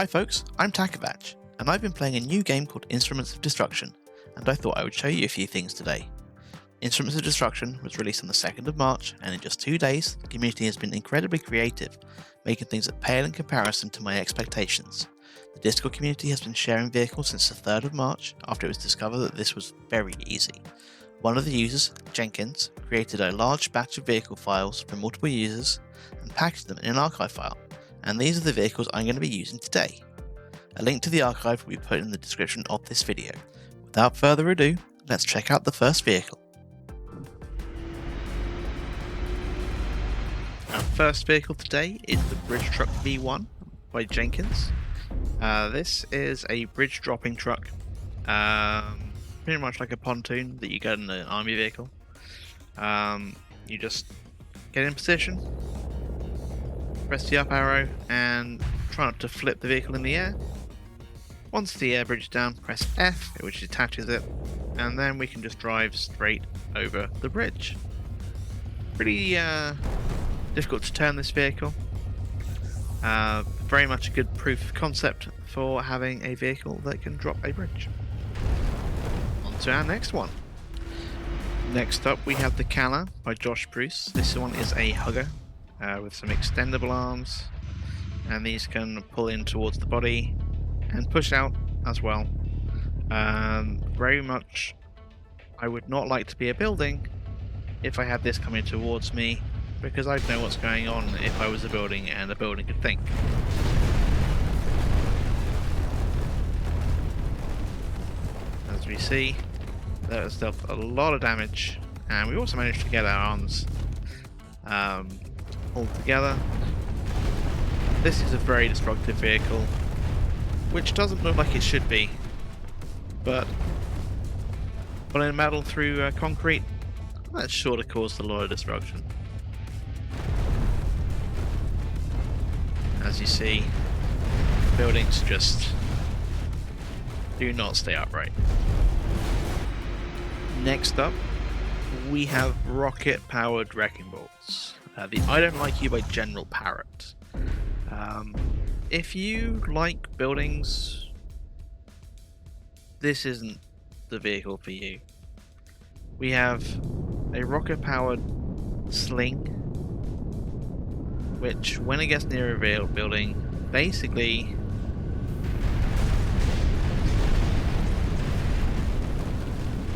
Hi folks, I'm Takovac, and I've been playing a new game called Instruments of Destruction, and I thought I would show you a few things today. Instruments of Destruction was released on the 2nd of March, and in just 2 days, the community has been incredibly creative, making things that pale in comparison to my expectations. The Discord community has been sharing vehicles since the 3rd of March, after it was discovered that this was very easy. One of the users, Jenkins, created a large batch of vehicle files from multiple users and packaged them in an archive file, and these are the vehicles I'm going to be using today. A link to the archive will be put in the description of this video. Without further ado, let's check out the first vehicle. Our first vehicle today is the Bridgetruck V1 by Jenkins. This is a bridge dropping truck, pretty much like a pontoon that you get in an army vehicle. You just get in position, press the up arrow and try not to flip the vehicle in the air. Once the air bridge is down, press F, which detaches it, and then we can just drive straight over the bridge. Pretty difficult to turn this vehicle. Very much a good proof of concept for having a vehicle that can drop a bridge. On to our next one. Next up we have the Calins by Josh Bruce. This one is a hugger with some extendable arms, and these can pull in towards the body and push out as well. Very much I would not like to be a building if I had this coming towards me, because I'd know what's going on if I was a building and a building could think. As we see, that has dealt a lot of damage, and we also managed to get our arms all together. This is a very destructive vehicle, which doesn't look like it should be, but pulling metal through concrete, that's sure to cause a lot of destruction. As you see, buildings just do not stay upright. Next up, we have rocket-powered wrecking balls. The I Don't Like You by General Parrot. If you like buildings, this isn't the vehicle for you. We have a rocket-powered sling, which, when it gets near a building, basically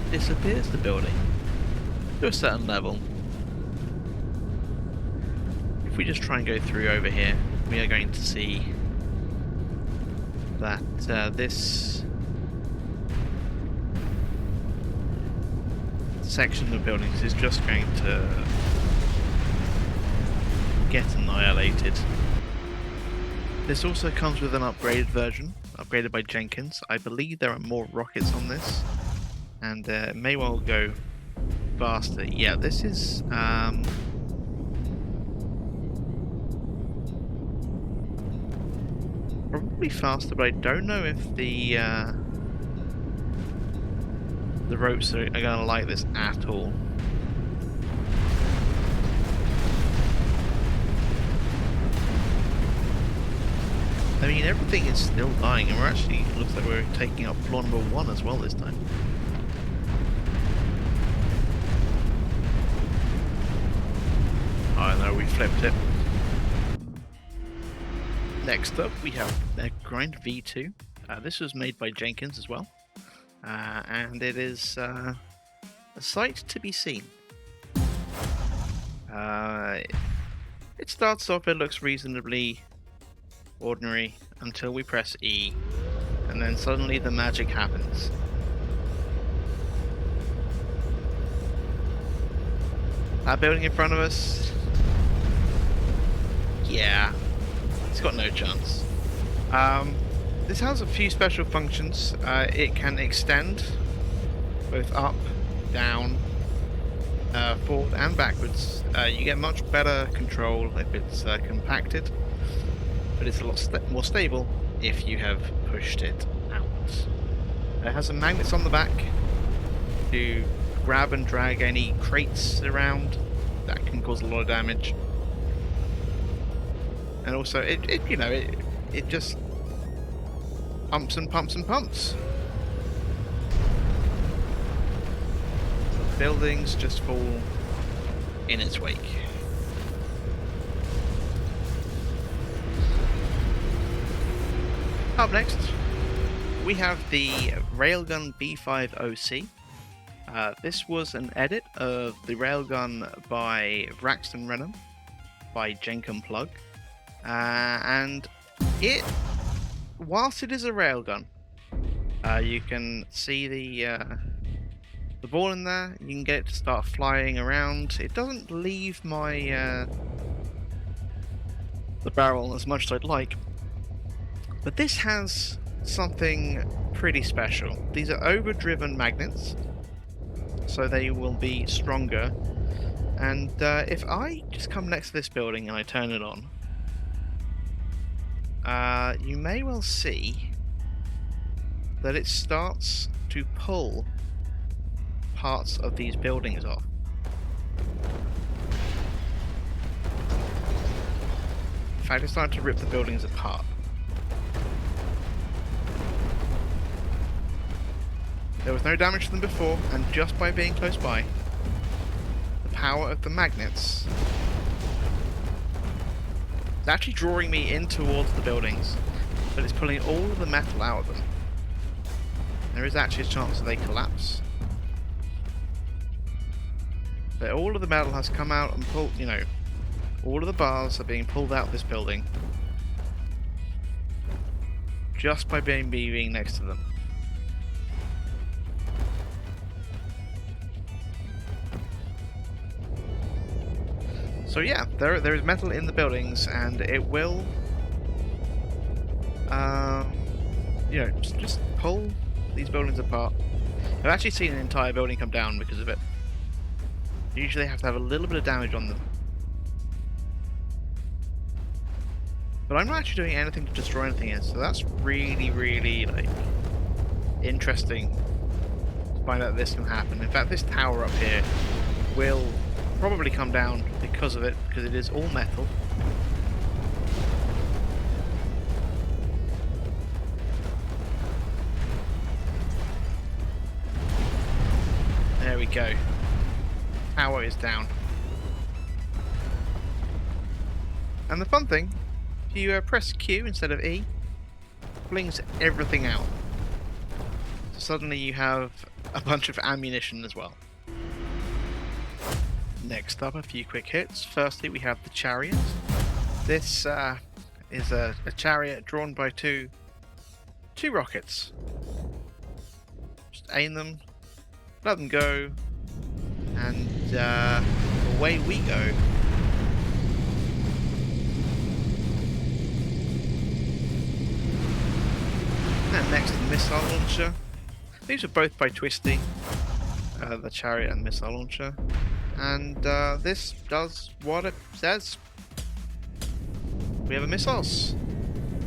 disappears the building to a certain level. If we just try and go through over here, we are going to see that this section of buildings is just going to get annihilated. This also comes with an upgraded version, upgraded by Jenkins. I believe there are more rockets on this, and it may well go faster. Yeah, this is probably faster, but I don't know if the ropes are going to like this at all. I mean, everything is still dying, and it looks like we're taking up floor number 1 as well this time. Oh no, we flipped it. Next up, we have Megagrind V2. This was made by Jenkins as well, and it is a sight to be seen. It starts off, it looks reasonably ordinary until we press E, and then suddenly the magic happens. That building in front of us, yeah, it's got no chance. This has a few special functions. It can extend both up, down, forward and backwards. You get much better control if it's compacted, but it's a lot more stable if you have pushed it out. It has some magnets on the back to grab and drag any crates around that can cause a lot of damage. And also, it just pumps and pumps and pumps. Buildings just fall in its wake. Up next, we have the Railgun V.5 OC. This was an edit of the Railgun by Braxton Renham by Jenkin Plug, and whilst it is a railgun, you can see the ball in there. You can get it to start flying around. It doesn't leave my the barrel as much as I'd like, but this has something pretty special. These are overdriven magnets, so they will be stronger. And if I just come next to this building and I turn it on, you may well see that it starts to pull parts of these buildings off. In fact, it's starting to rip the buildings apart. There was no damage to them before, and just by being close by, the power of the magnets is actually drawing me in towards the buildings, but it's pulling all of the metal out of them. There is actually a chance that they collapse. But all of the metal has come out and pulled, all of the bars are being pulled out of this building just by being next to them. So yeah, there is metal in the buildings, and it will, just pull these buildings apart. I've actually seen an entire building come down because of it. Usually they have to have a little bit of damage on them. But I'm not actually doing anything to destroy anything here, so that's really, really, interesting to find out this can happen. In fact, this tower up here will probably come down because of it, because it is all metal. There we go. Tower is down. And the fun thing, if you press Q instead of E, flings everything out. So suddenly you have a bunch of ammunition as well. Next up, a few quick hits. Firstly, we have the chariot. This is a chariot drawn by two rockets. Just aim them, let them go, and away we go. And next, the missile launcher. These are both by Twisty, the chariot and missile launcher. And this does what it says. We have a missiles,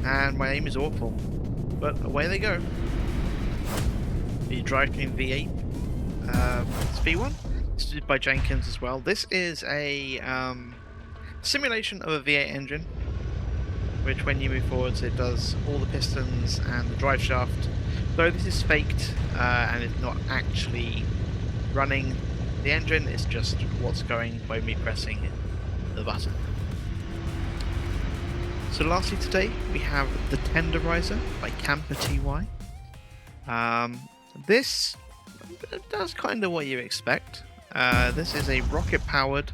and my aim is awful, but away they go. The Drivetrain V8, it's V1. This is by Jenkins as well. This is a simulation of a V8 engine, which when you move forwards it does all the pistons and the drive shaft. Though this is faked and it's not actually running the engine, is just what's going by me pressing the button. So lastly today we have the Tenderiser by Camper TY. This does kind of what you expect. This is a rocket powered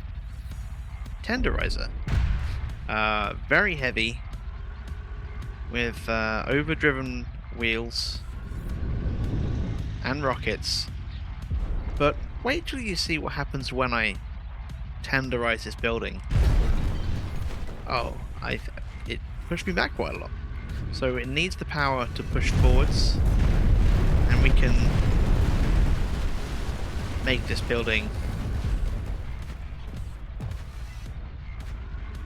Tenderiser. Very heavy, with overdriven wheels and rockets. But wait till you see what happens when I tenderize this building. Oh, it pushed me back quite a lot. So it needs the power to push forwards, and we can make this building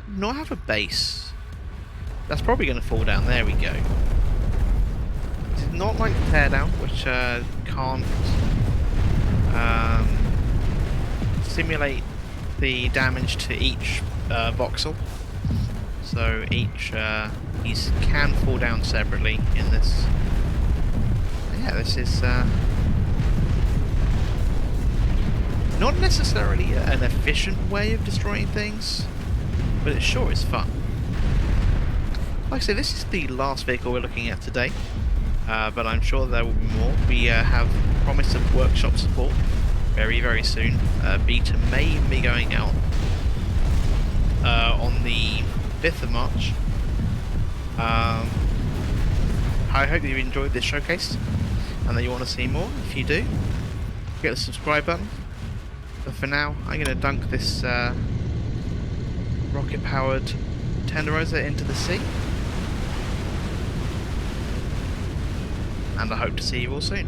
not have a base. That's probably going to fall down. There we go. It's not like the teardown, which can't simulate the damage to each voxel. So each These can fall down separately in this. Yeah, this is not necessarily an efficient way of destroying things, but it sure is fun. Like I say, this is the last vehicle we're looking at today, but I'm sure there will be more. We have promise of workshop support very, very soon. Beta may be going out on the 5th of March. I hope that you enjoyed this showcase and that you want to see more. If you do, hit the subscribe button. But for now, I'm going to dunk this rocket-powered Tenderiser into the sea. And I hope to see you all soon.